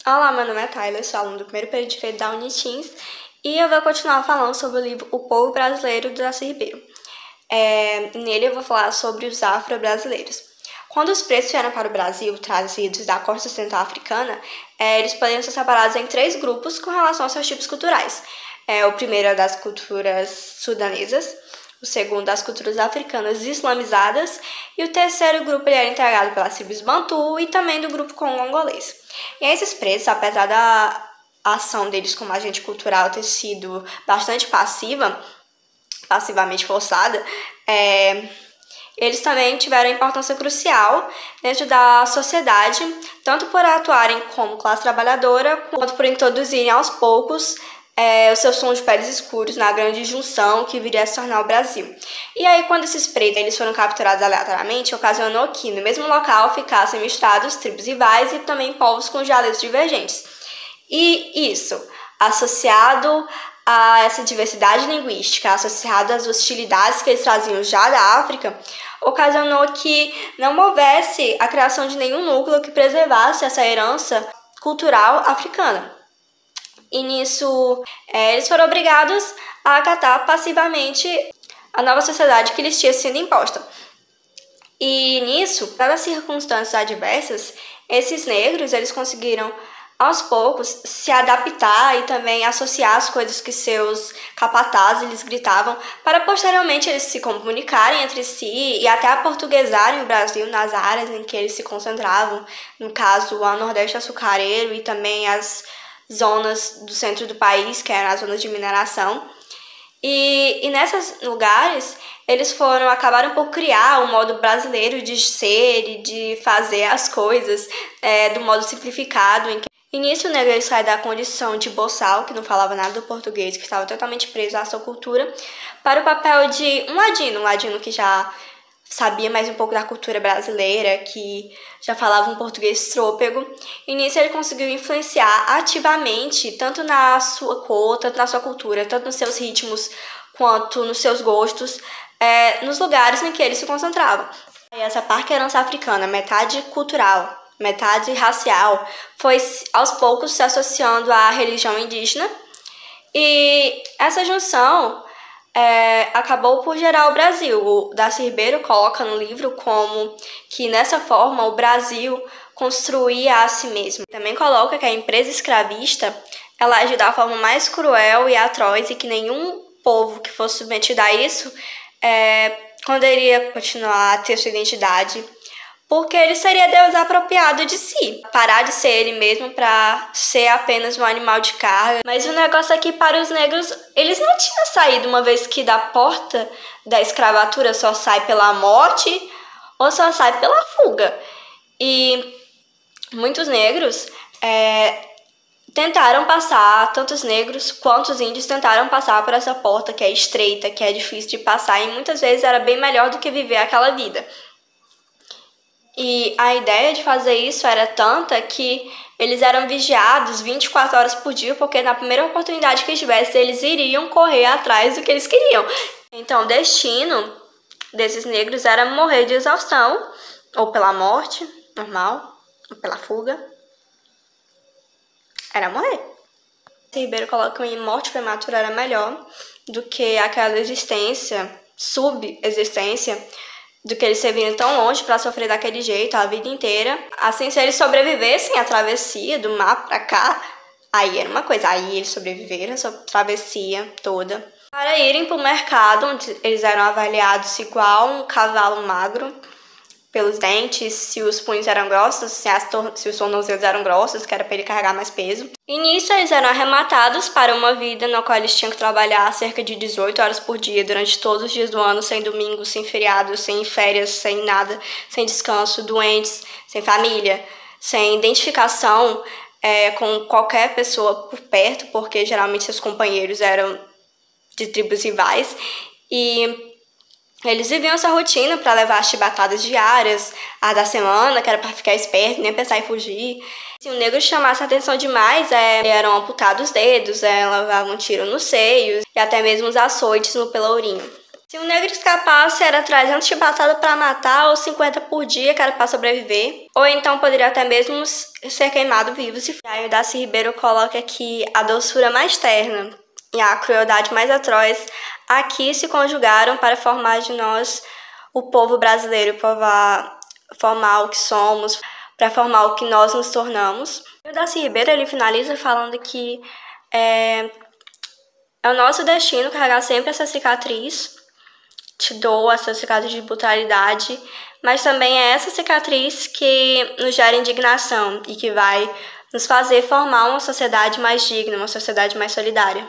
Olá, meu nome é Tyler, sou aluna do primeiro período de Direito da Unitins e eu vou continuar falando sobre o livro O Povo Brasileiro, do Darcy Ribeiro. Nele eu vou falar sobre os afro-brasileiros. Quando os pretos vieram para o Brasil, trazidos da costa ocidental africana, eles poderiam ser separados em 3 grupos com relação aos seus tipos culturais. O primeiro é das culturas sudanesas, o segundo das culturas africanas islamizadas e o terceiro grupo ele era integrado pelas tribos Bantu e também do grupo congolês. E esses pretos, apesar da ação deles como agente cultural ter sido bastante passivamente forçada, eles também tiveram importância crucial dentro da sociedade, tanto por atuarem como classe trabalhadora, quanto por introduzirem aos poucos os seus tons de peles escuros na grande junção que viria a se tornar o Brasil. E aí, quando esses pretos eles foram capturados aleatoriamente, ocasionou que no mesmo local ficassem misturados tribos rivais e também povos com dialetos divergentes. E isso, associado a essa diversidade linguística, associado às hostilidades que eles traziam já da África, ocasionou que não houvesse a criação de nenhum núcleo que preservasse essa herança cultural africana. E nisso, eles foram obrigados a acatar passivamente a nova sociedade que lhes tinha sido imposta. E nisso, pelas circunstâncias adversas, esses negros eles conseguiram aos poucos se adaptar e também associar as coisas que seus capatazes lhes gritavam para posteriormente eles se comunicarem entre si e até aportuguesarem o Brasil nas áreas em que eles se concentravam, no caso o Nordeste açucareiro e também as zonas do centro do país, que eram as zonas de mineração. E nesses lugares, eles acabaram por criar um modo brasileiro de ser e de fazer as coisas do modo simplificado. E nisso, o negro ele sai da condição de boçal, que não falava nada do português, que estava totalmente preso à sua cultura, para o papel de um ladino que já sabia mais um pouco da cultura brasileira, que já falava um português trôpego. E nisso ele conseguiu influenciar ativamente, tanto na sua cor, tanto na sua cultura, tanto nos seus ritmos, quanto nos seus gostos, nos lugares em que ele se concentrava. E essa herança africana, metade cultural, metade racial, foi aos poucos se associando à religião indígena. E essa junção acabou por gerar o Brasil. O Darcy Ribeiro coloca no livro como que, nessa forma, o Brasil construía a si mesmo. Também coloca que a empresa escravista ela agiu da forma mais cruel e atroz e que nenhum povo que fosse submetido a isso poderia continuar a ter sua identidade, porque ele seria desapropriado de si, parar de ser ele mesmo para ser apenas um animal de carga. Mas o negócio aqui para os negros, eles não tinham saído, uma vez que da porta da escravatura só sai pela morte ou só sai pela fuga. E muitos negros tentaram passar, tanto os negros quanto os índios tentaram passar por essa porta que é estreita, que é difícil de passar, e muitas vezes era bem melhor do que viver aquela vida. E a ideia de fazer isso era tanta que eles eram vigiados 24 horas por dia, porque na primeira oportunidade que tivesse, eles iriam correr atrás do que eles queriam. Então, o destino desses negros era morrer de exaustão, ou pela morte, normal, ou pela fuga. Era morrer. Ribeiro coloca que morte prematura era melhor do que aquela subexistência, do que eles se viram tão longe para sofrer daquele jeito a vida inteira. Assim, se eles sobrevivessem à travessia do mar para cá, aí era uma coisa. Aí eles sobreviveram essa travessia toda para irem para o mercado, onde eles eram avaliados igual um cavalo magro, pelos dentes, se os punhos eram grossos, se os tornozelos eram grossos, que era para ele carregar mais peso. E nisso eles eram arrematados para uma vida na qual eles tinham que trabalhar cerca de 18 horas por dia, durante todos os dias do ano, sem domingo, sem feriados, sem férias, sem nada, sem descanso, doentes, sem família, sem identificação com qualquer pessoa por perto, porque geralmente seus companheiros eram de tribos rivais. E eles viviam essa rotina para levar as chibatadas diárias, a da semana, que era para ficar esperto, nem pensar em fugir. Se o negro chamasse a atenção demais, eram amputados os dedos, levavam um tiro nos seios e até mesmo os açoites no pelourinho. Se um negro escapasse, era 300 de batata para matar ou 50 por dia, que era para sobreviver. Ou então poderia até mesmo ser queimado vivo. E aí o Darcy Ribeiro coloca que a doçura mais terna e a crueldade mais atroz aqui se conjugaram para formar de nós o povo brasileiro, formar o que somos, para formar o que nós nos tornamos. E o Darcy Ribeiro ele finaliza falando que é o nosso destino carregar sempre essa cicatriz, te dou essa cicatriz de brutalidade, mas também é essa cicatriz que nos gera indignação e que vai nos fazer formar uma sociedade mais digna, uma sociedade mais solidária.